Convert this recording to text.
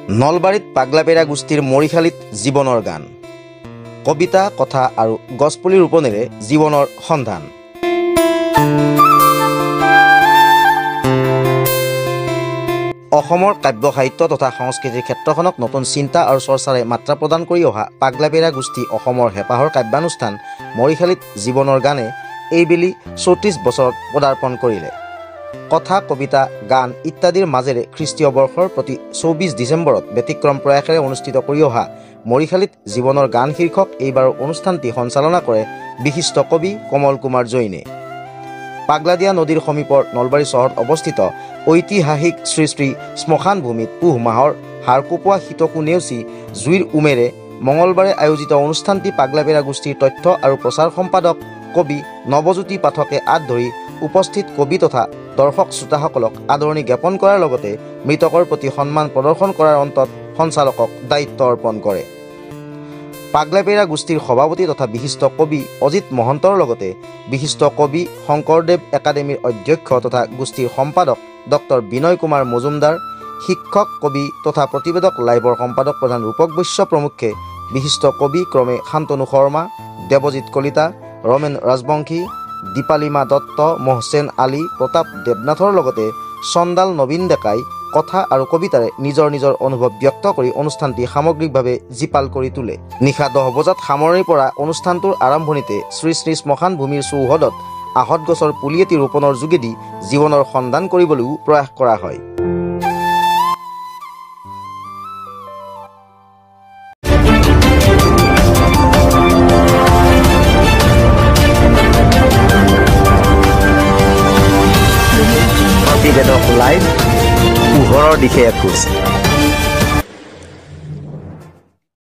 নলবাৰীত পাগলাপেৰা গোষ্ঠীৰ মৰিশালীত জীৱনৰ গান, কবিতা, কথা আৰু গছপুলি ৰোপণেৰে জীৱনৰ সন্ধান। অসমৰ কাব্য সাহিত্য তথা সংস্কৃতিৰ ক্ষেত্ৰখনক নতুন চিন্তা আৰু চৰ্চাৰে মাত্ৰা প্ৰদান কৰি অহা পাগলাপেৰা গোষ্ঠী অসমৰ হেঁপাহৰ কাব্যানুষ্ঠান মৰিশালীত জীৱনৰ গানে এইবেলি ৩৪ বছৰত পদাৰ্পণ কৰিলে। কথা, কবিতা, গান ইত্যাদিৰ মাজেৰে খ্ৰীষ্টীয় বৰ্ষৰ প্ৰতি ২৪ ডিচেম্বৰত ব্যতিক্ৰম প্ৰয়াসেৰে অনুষ্ঠিত কৰি অহা মৰিশালীত জীৱনৰ গান শীৰ্ষক এইবাৰৰ অনুষ্ঠানটি সঞ্চালনা কৰে বিশিষ্ট কবি কমল কুমাৰ জৈনে। পাগলাদিয়া নদীৰ সমীপৰ নলবাৰী চহৰত অৱস্থিত ঐতিহাসিক শ্ৰী শ্ৰী শ্মশান ভূমিত পুহ মাহৰ হাড়কোপোৱা শীতকো নেওচি জুইৰ উমেৰে মঙলবাৰে আয়োজিত অনুষ্ঠানটি পাগলাপেৰা গোষ্ঠীৰ তথ্য আৰু প্ৰচাৰ সম্পাদক কবি নৱজ্যোতি পাঠকে আদ ধৰি উপস্থিত কবি তথা দৰ্শক শ্ৰোতাসকলক আদৰণি জ্ঞাপন কৰাৰ লগতে মৃতকৰ প্ৰতি সন্মান প্ৰদৰ্শন কৰাৰ অন্তত সঞ্চালকক দায়িত্ব অৰ্পণ কৰে। পাগলাপেৰা গোষ্ঠীৰ সভাপতি তথা বিশিষ্ট কবি অজিত মহন্তৰ লগতে বিশিষ্ট কবি শংকৰদেৱ একাডেমীৰ অধ্যক্ষ তথা গোষ্ঠীৰ সম্পাদক ডক্টৰ বিনয় কুমাৰ মজুমদাৰ, শিক্ষক কবি তথা প্ৰতিবেদক লাইভৰ সম্পাদক প্ৰধান ৰূপক বৈশ্য প্ৰমুখ্যে বিশিষ্ট কবি ক্ৰমে শান্তনু শৰ্মা, দেৱজিৎ কলিতা, ৰমেন ৰাজবংশী, দীপালিমা দত্ত, মহছেন আলী, প্ৰতাপ দেৱনাথৰ লগতে চন্দাল নবীন ডেকাই কথা আৰু কবিতাৰে নিজৰ নিজৰ অনুভৱ ব্যক্ত কৰি অনুষ্ঠানটি সামগ্ৰিকভাৱে জীপাল কৰি তোলে। নিশা 10 বজাত সামৰণিৰ পৰা অনুষ্ঠানটোৰ আৰম্ভণিতে শ্ৰী শ্ৰী শ্মশান ভূমিৰ চৌহদত আহত গছৰ পুলি এটি ৰোপণৰ যোগেদি জীৱনৰ সন্ধান কৰিবলৈও প্ৰয়াস কৰা হয়। প্ৰতিবেদক লাইভ, পোহৰৰ দিশে এখোজ।